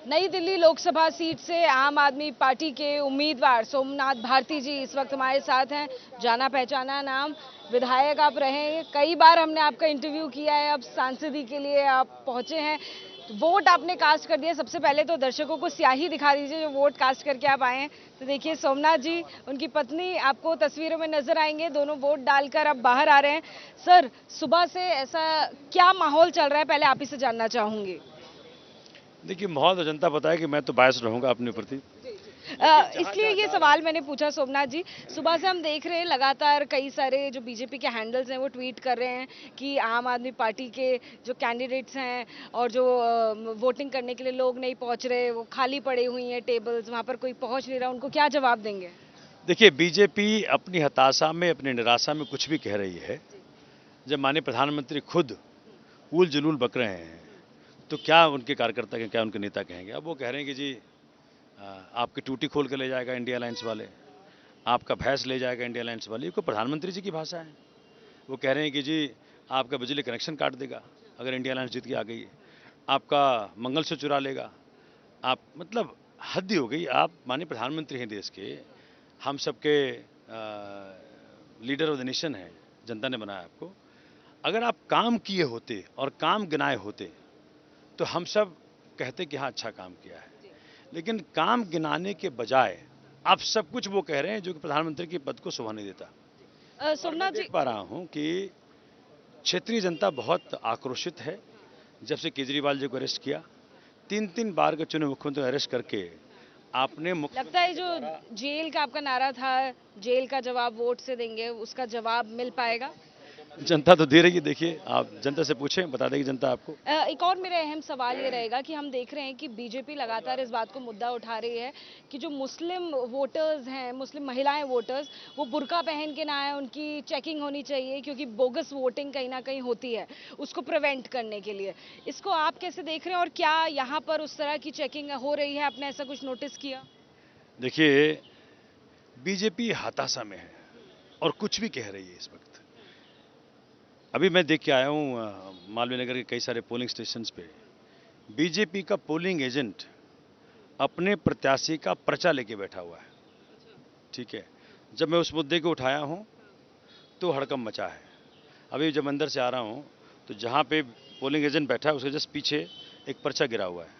नई दिल्ली लोकसभा सीट से आम आदमी पार्टी के उम्मीदवार सोमनाथ भारती जी इस वक्त हमारे साथ हैं। जाना पहचाना नाम, विधायक आप रहे हैं, कई बार हमने आपका इंटरव्यू किया है, अब सांसदी के लिए आप पहुंचे हैं। वोट आपने कास्ट कर दिया। सबसे पहले तो दर्शकों को स्याही दिखा दीजिए जो वोट कास्ट करके आप आए हैं। तो देखिए सोमनाथ जी, उनकी पत्नी आपको तस्वीरों में नजर आएंगे, दोनों वोट डालकर अब बाहर आ रहे हैं। सर, सुबह से ऐसा क्या माहौल चल रहा है, पहले आप ही से जानना चाहूंगी। देखिए, माहौल तो जनता पता है कि मैं तो बायस रहूंगा अपने प्रति। इसलिए ये सवाल मैंने पूछा सोमनाथ जी। सुबह से हम देख रहे हैं लगातार कई सारे जो बीजेपी के हैंडल्स हैं वो ट्वीट कर रहे हैं कि आम आदमी पार्टी के जो कैंडिडेट्स हैं और जो वोटिंग करने के लिए लोग नहीं पहुंच रहे, वो खाली पड़ी हुई हैं टेबल्स, वहां पर कोई पहुंच नहीं रहा, उनको क्या जवाब देंगे? देखिए, बीजेपी अपनी हताशा में, अपनी निराशा में कुछ भी कह रही है। जब माननीय प्रधानमंत्री खुद ऊल जलूल बक रहे हैं तो क्या उनके कार्यकर्ता क्या उनके नेता कहेंगे? अब वो कह रहे हैं कि जी आपकी टूटी खोल के ले जाएगा इंडिया अलायंस वाले, आपका भैंस ले जाएगा इंडिया अलायंस वाले। ये कोई प्रधानमंत्री जी की भाषा है? वो कह रहे हैं कि जी आपका बिजली कनेक्शन काट देगा अगर इंडिया अलायंस जीत के आ गई, आपका मंगलसूत्र चुरा लेगा। आप मतलब हद ही हो गई। आप माननीय प्रधानमंत्री हैं देश के, हम सबके लीडर ऑफ द नेशन हैं, जनता ने बनाया आपको। अगर आप काम किए होते और काम गिनाए होते तो हम सब कहते कि हाँ अच्छा काम किया है, लेकिन काम गिनाने के बजाय आप सब कुछ वो कह रहे हैं जो कि प्रधानमंत्री के पद को शोभा नहीं देता। सोमनाथ जी, देख पा रहा हूं कि क्षेत्रीय जनता बहुत आक्रोशित है। जब से केजरीवाल जी को अरेस्ट किया, 3-3 बार के चुने मुख्यमंत्री अरेस्ट करके आपने लगता है जो जेल का आपका नारा था, जेल का जवाब वोट से देंगे, उसका जवाब मिल पाएगा? जनता तो दे रही है। देखिए, आप जनता से पूछें, बता देगी जनता आपको। एक और मेरा अहम सवाल ये रहेगा कि हम देख रहे हैं कि बीजेपी लगातार इस बात को मुद्दा उठा रही है कि जो मुस्लिम वोटर्स हैं, मुस्लिम महिलाएं वोटर्स, वो बुर्का पहन के ना आए, उनकी चेकिंग होनी चाहिए क्योंकि बोगस वोटिंग कहीं ना कहीं होती है, उसको प्रिवेंट करने के लिए। इसको आप कैसे देख रहे हैं और क्या यहाँ पर उस तरह की चेकिंग हो रही है? आपने ऐसा कुछ नोटिस किया? देखिए, बीजेपी हताशा में है और कुछ भी कह रही है इस वक्त। अभी मैं देख के आया हूँ मालवीय नगर के कई सारे पोलिंग स्टेशंस पे बीजेपी का पोलिंग एजेंट अपने प्रत्याशी का पर्चा लेके बैठा हुआ है। ठीक है, जब मैं उस मुद्दे को उठाया हूँ तो हड़कंप मचा है। अभी जब अंदर से आ रहा हूँ तो जहाँ पे पोलिंग एजेंट बैठा है उसके जस्ट पीछे एक पर्चा गिरा हुआ है,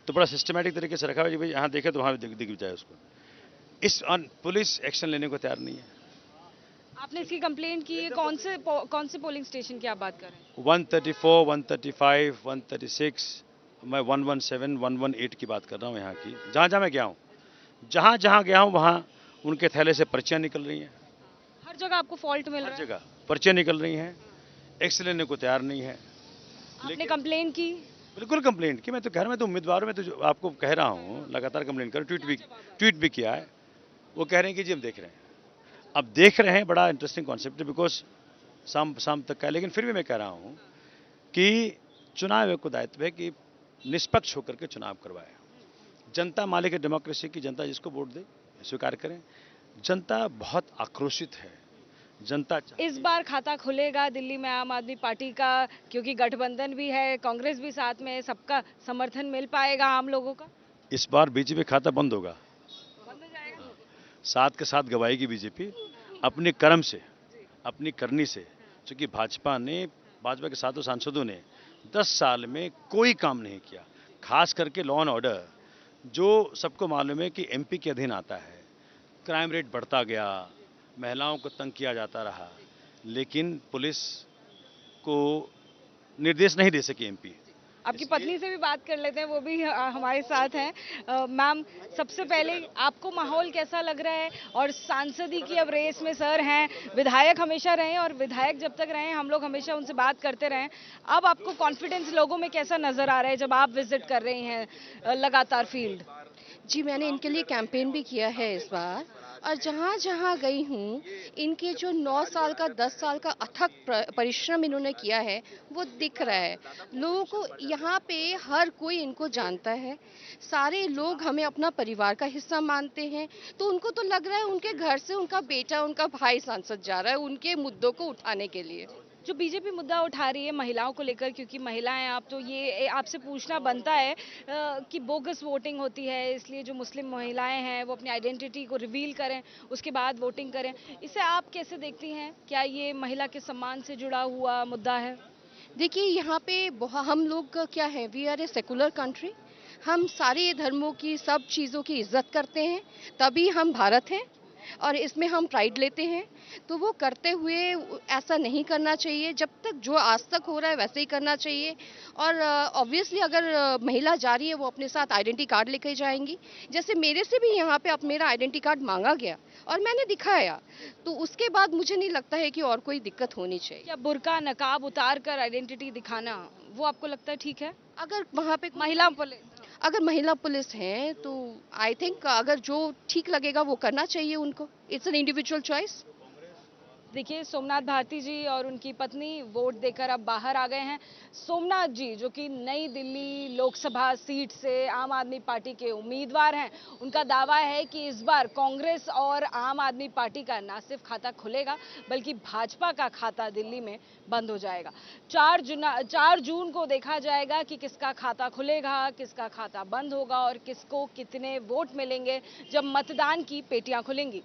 तो बड़ा सिस्टमैटिक तरीके से रखा हुआ है भाई यहाँ देखे तो वहाँ दिख जाए उसको। पुलिस एक्शन लेने को तैयार नहीं है। आपने इसकी कंप्लेंट की है? कौन से पोलिंग स्टेशन की आप बात कर रहे हैं? 134, 135, 136, मैं 117, 118 की बात कर रहा हूँ यहाँ की। जहाँ जहाँ मैं गया हूँ, जहाँ जहाँ गया हूँ वहाँ उनके थैले से पर्चियाँ निकल रही हैं। हर जगह आपको फॉल्ट मिल रहा हर है? जगह पर्चियाँ निकल रही हैं, एक्शन लेने को तैयार नहीं है। आपने कंप्लेंट की? बिल्कुल कंप्लेंट की। मैं तो घर में तो उम्मीदवार में तो जो आपको कह रहा हूँ लगातार कंप्लेंट कर, ट्वीट भी किया है। वो कह रहे हैं कि जी हम देख रहे हैं। अब देख रहे हैं बड़ा इंटरेस्टिंग कॉन्सेप्ट है, बिकॉज शाम तक का है। लेकिन फिर भी मैं कह रहा हूँ कि चुनाव आयोग को दायित्व है कि निष्पक्ष होकर के चुनाव करवाए। जनता मालिक है डेमोक्रेसी की, जनता जिसको वोट दे स्वीकार करें। जनता बहुत आक्रोशित है। जनता इस बार खाता खुलेगा दिल्ली में आम आदमी पार्टी का, क्योंकि गठबंधन भी है, कांग्रेस भी साथ में है, सबका समर्थन मिल पाएगा आम लोगों का? इस बार बीजेपी खाता बंद होगा, बंद हो जाएगा? साथ के साथ गवाएगी बीजेपी अपने कर्म से, अपनी करनी से। क्योंकि भाजपा के सातों सांसदों ने 10 साल में कोई काम नहीं किया। खास करके लॉ एंड ऑर्डर, जो सबको मालूम है कि एमपी के अधीन आता है, क्राइम रेट बढ़ता गया, महिलाओं को तंग किया जाता रहा, लेकिन पुलिस को निर्देश नहीं दे सकी एमपी। आपकी पत्नी से भी बात कर लेते हैं, वो भी हमारे साथ हैं। मैम, सबसे पहले आपको माहौल कैसा लग रहा है? और सांसदी की अब रेस में सर हैं, विधायक हमेशा रहे और विधायक जब तक रहे हम लोग हमेशा उनसे बात करते रहे। अब आपको कॉन्फिडेंस लोगों में कैसा नजर आ रहा है जब आप विजिट कर रही हैं लगातार फील्ड? जी, मैंने इनके लिए कैंपेन भी किया है इस बार, और जहाँ जहाँ गई हूँ इनके जो 9 साल का 10 साल का अथक परिश्रम इन्होंने किया है वो दिख रहा है। लोगों को यहाँ पे हर कोई इनको जानता है, सारे लोग हमें अपना परिवार का हिस्सा मानते हैं, तो उनको तो लग रहा है उनके घर से उनका बेटा, उनका भाई सांसद जा रहा है उनके मुद्दों को उठाने के लिए। जो बीजेपी मुद्दा उठा रही है महिलाओं को लेकर, क्योंकि महिलाएं आप, तो ये आपसे पूछना बनता है कि बोगस वोटिंग होती है, इसलिए जो मुस्लिम महिलाएं हैं वो अपनी आइडेंटिटी को रिवील करें, उसके बाद वोटिंग करें। इसे आप कैसे देखती हैं? क्या ये महिला के सम्मान से जुड़ा हुआ मुद्दा है? देखिए यहाँ पे हम लोग का क्या है, we are a secular country. हम सारे धर्मों की, सब चीज़ों की इज्जत करते हैं, तभी हम भारत हैं और इसमें हम प्राइड लेते हैं। तो वो करते हुए ऐसा नहीं करना चाहिए। जब तक जो आज तक हो रहा है वैसे ही करना चाहिए। और ऑब्वियसली अगर महिला जा रही है वो अपने साथ आइडेंटिटी कार्ड लेके जाएंगी। जैसे मेरे से भी यहाँ पे अब मेरा आइडेंटिटी कार्ड मांगा गया और मैंने दिखाया, तो उसके बाद मुझे नहीं लगता है कि और कोई दिक्कत होनी चाहिए। क्या बुर्का नकाब उतार कर आइडेंटिटी दिखाना, वो आपको लगता है ठीक है? अगर वहाँ पे महिला पुलिस, अगर महिला पुलिस है तो आई थिंक अगर जो ठीक लगेगा वो करना चाहिए उनको। It's an individual choice. देखिए सोमनाथ भारती जी और उनकी पत्नी वोट देकर अब बाहर आ गए हैं। सोमनाथ जी जो कि नई दिल्ली लोकसभा सीट से आम आदमी पार्टी के उम्मीदवार हैं, उनका दावा है कि इस बार कांग्रेस और आम आदमी पार्टी का ना सिर्फ खाता खुलेगा बल्कि भाजपा का खाता दिल्ली में बंद हो जाएगा। 4 जून को देखा जाएगा कि किसका खाता खुलेगा, किसका खाता बंद होगा और किसको कितने वोट मिलेंगे जब मतदान की पेटियां खुलेंगी।